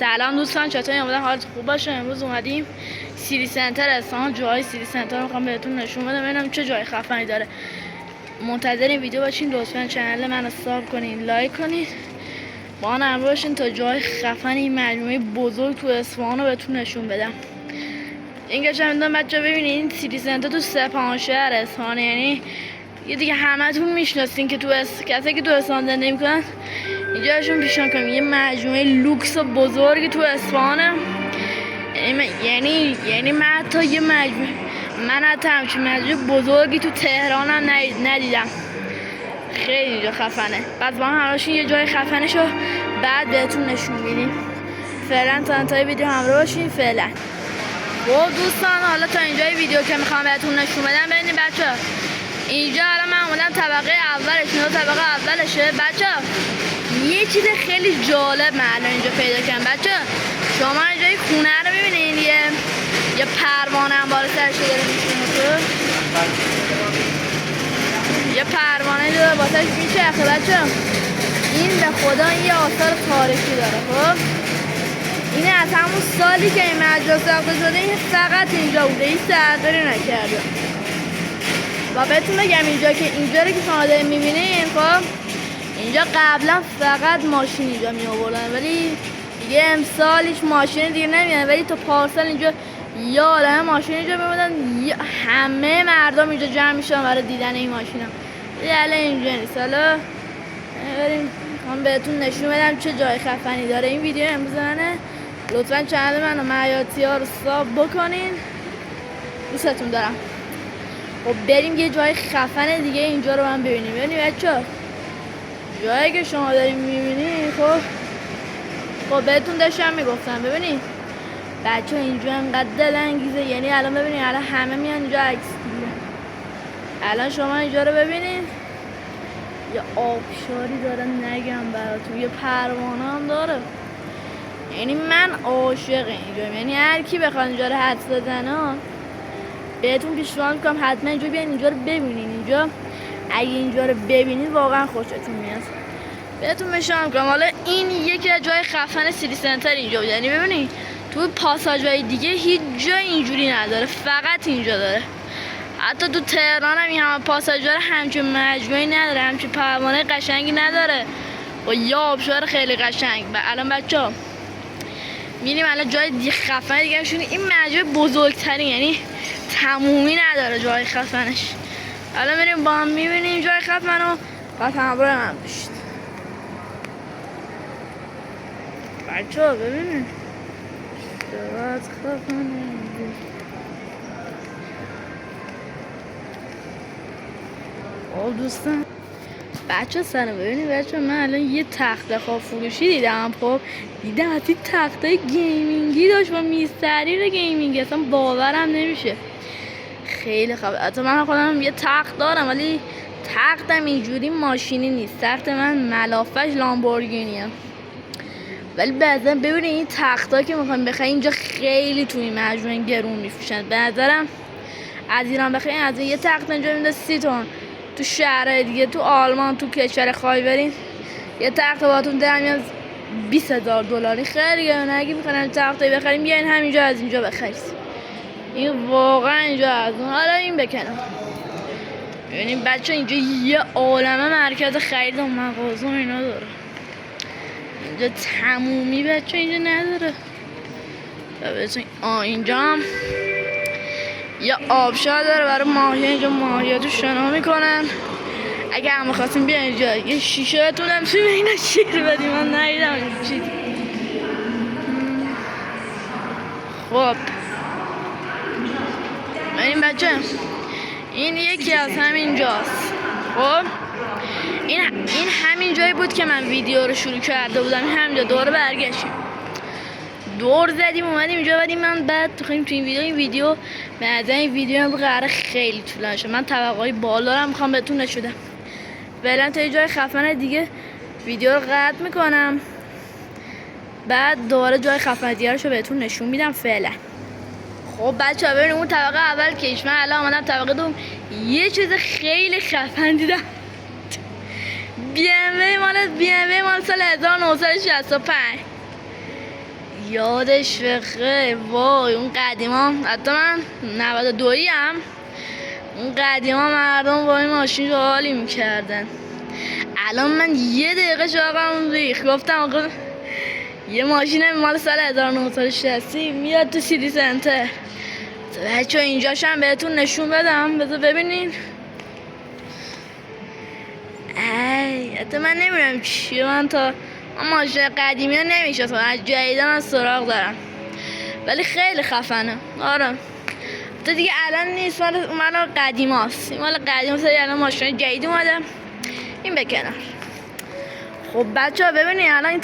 سلام دوستان، چطوری؟ امیدوارم حالت خوب باشه. امروز اومدیم سیتی سنتر اصفهان. جای سیتی سنتر رو میخوام بهتون نشون بدم ببینم چه جای خفنی داره. منتظر این ویدیو باشین، لطفا چنل منو سابسکرایب کنین، لایک کنین، با من همراه باشین تا جای خفنی مجموعه بزرگ تو اصفهان رو بهتون نشون بدم. اینکه چه میدونم بچه‌ها ببینید این سیتی سنتر تو سپاهانشهر اصفهان، یعنی یه دیگه همتون میشناسین که کسایی که تو اصفهان زندگی میکنن اینجاشون پیشان کنیم. یه مجموعه لوکس و بزرگی تو اصفهانه. یعنی من حتی همچین مجموعه بزرگی تو تهران هم ندیدم. خیلی اینجا خفنه. بعد با هم همراهشین یه جای خفنشو بعد بهتون نشون میدیم. فعلا تا انتهای ویدیو همراه باشین. فعلا دوستان، حالا تا اینجای ویدیو که میخوام بهتون نشون بدم ببینید بچه‌ها، اینجا الان من اومدم طبقه اولش. طبقه اولشه بچه‌ها. یه چیز خیلی جالب من الان اینجا پیدا کردم بچه‌ها. شما اینجا این خونه رو می‌بینید، یه پروانه هم بالا سرش داره می‌چرخه. یه پروانه داره واسش می‌چرخه بچه‌ها. این به خدا این یه آثار تاریخی داره. خب این از همون سالی که این مجلس ساخته شده، این فقط اینجا بوده، این سرداری نکرده. و بهتون بگم اینجا رو که شما دارین می‌بینین، خب اینجا قبلا فقط ماشین اینجا می آوردن، ولی دیگه امسال هیچ ماشین دیگه نمیاد. ولی تا پارسال اینجا یه عالمه ماشین اینجا میمدن، همه مردم اینجا جمع میشن برای دیدن این ماشینا. ولی الان اینجا نیست. حالا بریم من بهتون نشون بدم چه جای خفنی داره این ویدیو امروز منه. لطفا چنل منو معیاطی‌ها رو ساب بکنین، دوستتون دارم. خب بریم یه جای خفن دیگه اینجا رو من ببینیم. ببینید بچه‌ها، جایی که شما داریم میبینید، خب بهتون داشتم میگفتم. ببینید بچه اینجا انقدر دلانگیزه، یعنی الان ببینید الان همه میان اینجا عکس میگیرن. الان شما اینجا رو ببینید، یه آبشاری داره نگم براتون، یه پروانه هم داره. یعنی من عاشق اینجا، یعنی هر کی بخواد اینجا رو حدس بزنه بهتون پیشنهاد میکنم حتما اینجا بیان اینجا رو ببینین. اینجا اگه اینجا رو ببینید واقعا خوشتون میاد. بهتون پیشنهاد میکنم. حالا این یکی از جای خفن سیتی سنتر اینجا بود. یعنی ببینید تو پاساژهای دیگه هیچ جای اینجوری نداره، فقط اینجا داره. حتی تو تهران هم این همه پاساژها همچین مجموعی نداره، همچین پروانه قشنگی نداره و یه آبشار خیلی قشنگ. الان بچه‌ها میریم الان جای دیگه خفن دیگه شون. این مجموعه بزرگترین، یعنی تمومی نداره جای خفنش. الان میریم با هم میبینیم جای خفن رو. بعد همراه من باشید بچه‌ها. ببینید چقدر خفنه. دوستان بچه سلام. ببینید بچه من الان یه تخت خواب فروشی دیدم. خب دیدم از این تختای گیمینگی داشت و میز سریر گیمینگی، اصلا باورم نمیشه. خیلی خوب. حتی من خودم یه تخت دارم ولی تختم اینجوری ماشینی نیست. تخت من ملافش لامبورگینیه. ولی بعضا ببینید این تختا که میخوام بخرید اینجا خیلی توی مجموعه گرون میفروشن. به نظرم از ایران بخرید از یه تخت اینجا میده 30 تومن. تو شهرهای دیگه، تو آلمان، تو کشور خواهی برین یه تخت باتون در میاد 20,000 دلاری. خیلی گرونه. اگه میخواین تختی بخریم بیاین همینجا از اینجا بخرید. این واقعا اینجا از اون. حالا این بکنم. ببینید بچه اینجا یه عالمه مرکز خرید و مغازه و اینا داره. اینجا تمومی بچه اینجا نداره. اینجا هم یه آبشار داره برای ماهی. اینجا ماهیاتو شنا میکنن. اگه هم خواستیم بیان اینجا یه شیشه بتونم توی اینا شیر بدیم. من ندیدم چیزی. خب این بچه این یکی از همین جاست. خب این همین جایی بود که من ویدیو رو شروع کرده بودم. همینجا دور برگشتیم، دور زدیم اومدیم اینجا. بعدیم من بعد خواهیم تو این ویدیو بعد این ویدیو هم قراره خیلی طولانی شه. من طبقه‌های بالا رو میخوام بهتون نشون بدم. فعلا تا یه جای خفن دیگه ویدیو رو قطع میکنم، بعد دوباره جای خفن دیگه رو بهتون نشون میدم. فعلا خب بچه‌ها ببینید اون طبقه اول که من الان اومدم طبقه دوم، یه چیز خیلی خفن دیدم. BMW مال سال 1965. یادش بخیر. وای اون قدیما، حتی من 92ی هم، اون قدیما مردم با این ماشین حالی میکردن. الان من یه دقیقه شاقم ریخت، گفتم آقا یه ماشین مال سال 1960 میاد تو سیتی سنتر. بچه اینجاش هم بهتون نشون بدم، بذار ببینین. ای حتی من نمیدونم چیه، من تا ماشین قدیمی ها نمیشه، تا از جدیدن از سراغ دارم، ولی خیلی خفنه. آره تو دیگه الان نیست، مال قدیم هست، مال قدیم هست. الان ماشین جدید اومده، این به کنار. خب بچه ها ببینید الان این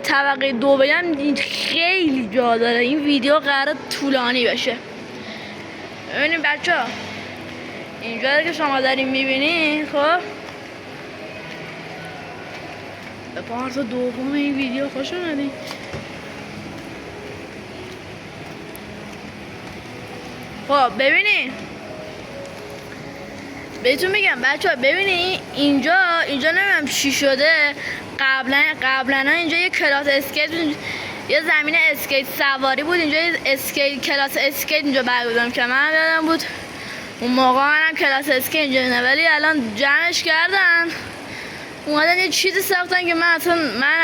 طبقه دو بگم، این خیلی جا داره. این ویدیو قرار طولانی بشه. ببینید بچه ها اینجا که شما دارین میبینید، خب به پارت دوم این ویدیو خوش اومدین. خب ببینید بهتون میگم بچه ها، ببینید اینجا نمیدونم چی شده. قبلا اینجا یه کلاس اسکیت، یه زمین اسکیت سواری بود. اینجا کلاس اسکیت اینجا برگزار که من یادم بود اون موقع منم کلاس اسکیت اینجا نه، ولی الان جمعش کردن اومدن یه چیزی ساختن که من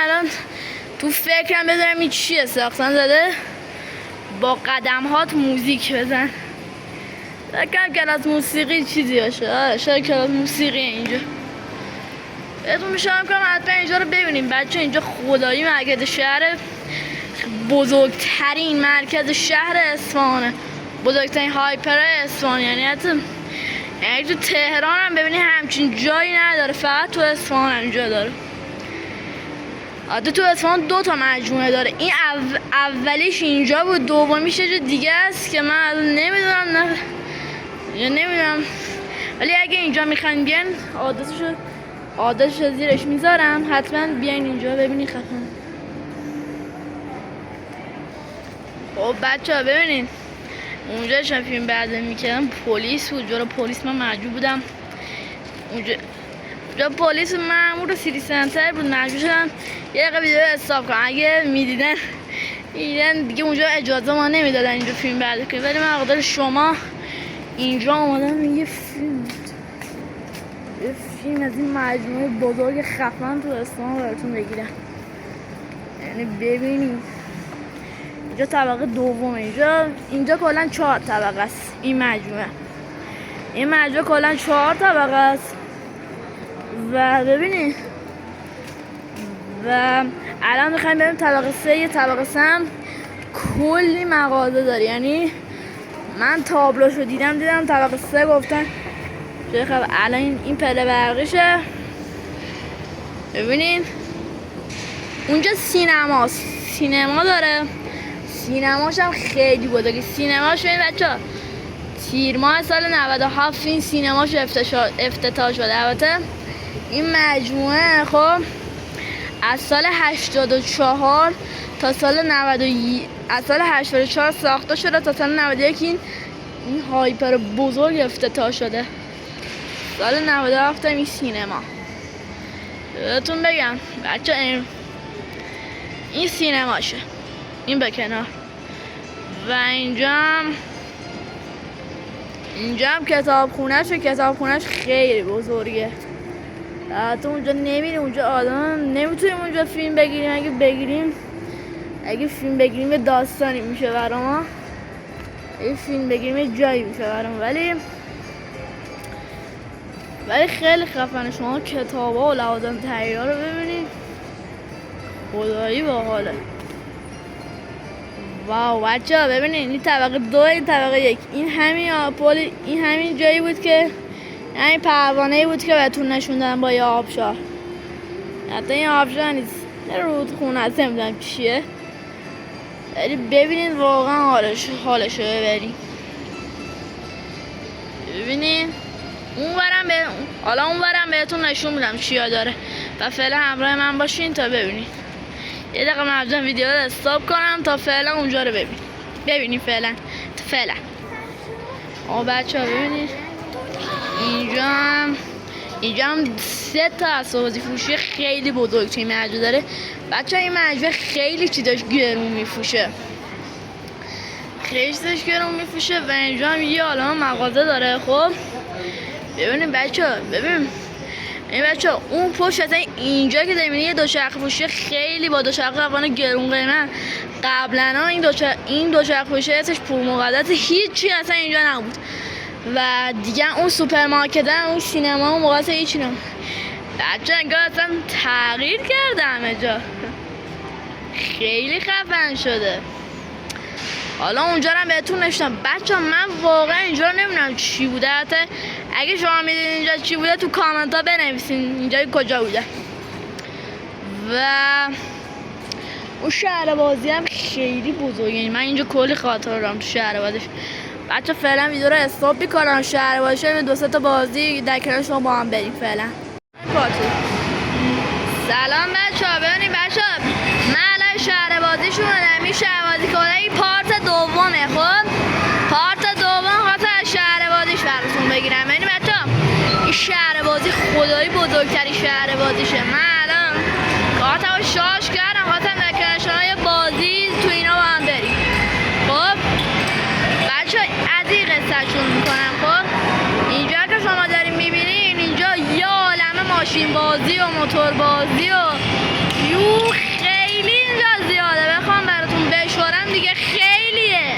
الان تو فکرم بذارم این چیه ساختن. زده با قدمهات موزیک بزن. فکرم کلاس موسیقی چیزی باشه. آره شاید کلاس موسیقی اینجا. بهتون میشم کنم حتما اینجا رو ببینیم بچه. اینجا خدایی مرکز شهر، بزرگترین مرکز شهر اصفهانه، بزرگترین هایپر اصفهان. یعنی تو تهران هم ببینی همچین جایی نداره، فقط تو اصفهان اینجا داره. تو اصفهان 2 تا مجموعه داره. این اولیش اینجا بود، دومیش یه دیگه است که من نمیدونم ولی اگه اینجا میخواین بیان آدرسشو زیرش میذارم، حتما بیاین اینجا ببینید خفن. خب بچه ها ببینید اونجا داشتم فیلم برداری میکردم، پلیس بود. جلو پلیس من مجبور بودم، اونجا پلیس مأمور سیتی سنتر بود، مجبور شدم یه دقیقه ویدیو استاپ کنم. اگه میدیدن دیگه اونجا اجازه ما نمیدادن اینجا فیلم برداری کنیم، ولی من قدر شما اینجا اومدم یه فیلم از این مجموعه بزرگ خفن تو اصفهان براتون بگیرم. یعنی ببینید اینجا طبقه دومه. اینجا کلا 4 طبقه است. این مجموعه کلا 4 طبقه است. و ببینید و الان میخوایم بریم طبقه 3. یه طبقه 3 هم کلی مغازه داره. یعنی من تابلوشو دیدم طبقه 3 گفتن خب الان این پله برقیشه. ببینین اونجا سینما داره. سینماش هم خیلی بزرگه. سینماش ببین بچه‌ها، تیر ماه سال 97 این سینماش افتتاح شده. البته این مجموعه خب از سال 84 تا سال 91، از سال 84 ساخته شده تا سال 91 این هایپر بزرگ افتتاح شده. سال 97 این سینما. بهتون بگم بچه این سینماشه، این به کنار. و اینجا هم کتابخونهش خیلی بزرگه. حتی اونجا نمیریم، اونجا آدم نمیتونیم اونجا فیلم بگیریم. اگه فیلم بگیریم یه داستانی میشه برای ما، اگه فیلم بگیریم یه جایی میشه برای ما. ولی خیلی خفنه. شما کتابا و لوازم تحریرها رو ببینید، خدایی باحاله. واو بچه ها ببینید این طبقه 2، این طبقه 1. این همین جایی بود که همین پروانه‌ای بود که بهتون نشون دادم با یه آبشار. حتی این آبشار نیست، رودخونه است، نمیدونم چیه. ولی ببینید واقعا حالشو ببرید. ببینید اونورم بهتون نشون میدم چیا داره. و فعلا همراه من باشین تا ببینید. یه دقیقه من ویدیو رو استاپ کنم تا فعلا اونجا رو ببینید. فعلا بچه ها ببینید اینجا هم اینجا هم 3 تا اسباب‌بازی فروشی خیلی بزرگ توی مجموعه داره. بچه‌ها این مجموعه خیلی چیزاش گرون میفروشه، خیلی چیزاش گرون میفروشه و اینجا هم یه عالمه مغازه داره. خب ببینیم بچه‌ها، ببین این بچه‌ها اون پشت اصلا اینجا که داریم یه دوچرخه فروشی خیلی با دوچرخه افغان گرون قیمت. قبلا این دوچرخه فروشی اسمش پرمقدس، هیچی اصلا اینجا نبود و دیگه اون سوپرمارکت اون سینما اون موقع هیچی نبود. بچه‌ها انگار اصلا تغییر کرده همه جا، خیلی خفن شده. حالا اونجا رو بهتون نشونم. بچه‌ها من واقعا اینجا رو نمیدونم چی بوده، حتی اگه شما میدونید اینجا چی بوده تو کامنت ها بنویسین اینجا کجا بوده. و اون شهر بازی هم خیلی بزرگه، من اینجا کلی خاطره دارم تو شهر بازیش. بچه‌ها فعلا ویدیو رو استاپ می‌کنم، شهر بازی رو 2 تا بازی در کنار شما با هم بریم فعلا. سلام بچه‌ها، ببینید بچه‌ها من الان شهر بازیشون اومدم. این شهر بازی که این پارت دومه. خب پارت دوم خاطر از شهر بازیش براتون بگیرم. ببینید بچه‌ها این شهر بازی خدایی بزرگتری شهر بازیشه. من الان کارتمو شارژ کردم، خواستم در کنار شما یه بازی تو اینا با هم بریم. خب بچه‌ها از این قصه شروع میکنم. خب اینجا که شما دارین میبینین اینجا یه عالمه ماشین بازی و موتور بازی و خیلی اینجا زیاده، بخوام براتون بشورم دیگه خیلیه،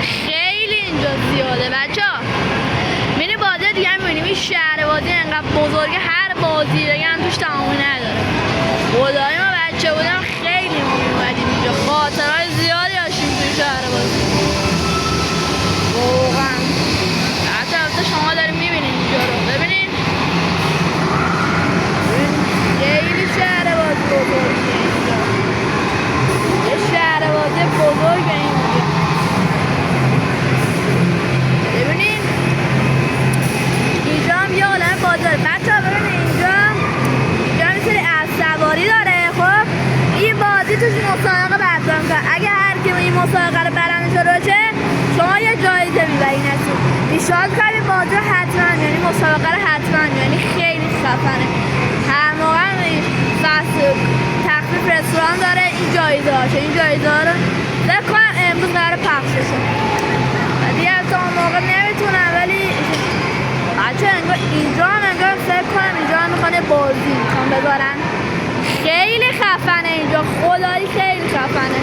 خیلی اینجا زیاده. بچه‌ها میری بازی دیگه میبینیم این شهر بازی انقدر بزرگه، هر بازی دیگه هم توش تمامی نداره. خدای ما بچه بودم خیلی ما میومدیم اینجا، خاطرهای زیادی داشتیم توی شهر بازی واقعا. حتی شما داریم میبینید اینجا رو، ببینید خیلی شهر بازی بزرگه اینجا، یه شهر بازی بزرگه اینجا. ببینید اینجا هم یه عالمه بازار. بچه‌ها ببینید اینجا یه سری اسب‌سواری داره. خب این بازی توش مسابقه برگزار می‌کنه، اگه هر کی این مسابقه رو برنده شده باشه شما یه جایزه می‌برین. پیشنهاد کنید بازی رو حتما، یعنی مسابقه رو حتما، یعنی خیلی خفنه. هر موقع فصل تخفیف رستوران داره این جایزه هاشه. این جایزه ها رو فکر کنم امروز قراره پخش بشه و دیگه تا اون موقع نمیتونم، ولی بچه انگار اینجا هم انگار فکر کنم اینجا هم میخوان بازی میخوان بذارن. خیلی خفنه اینجا، خدایی خیلی خفنه.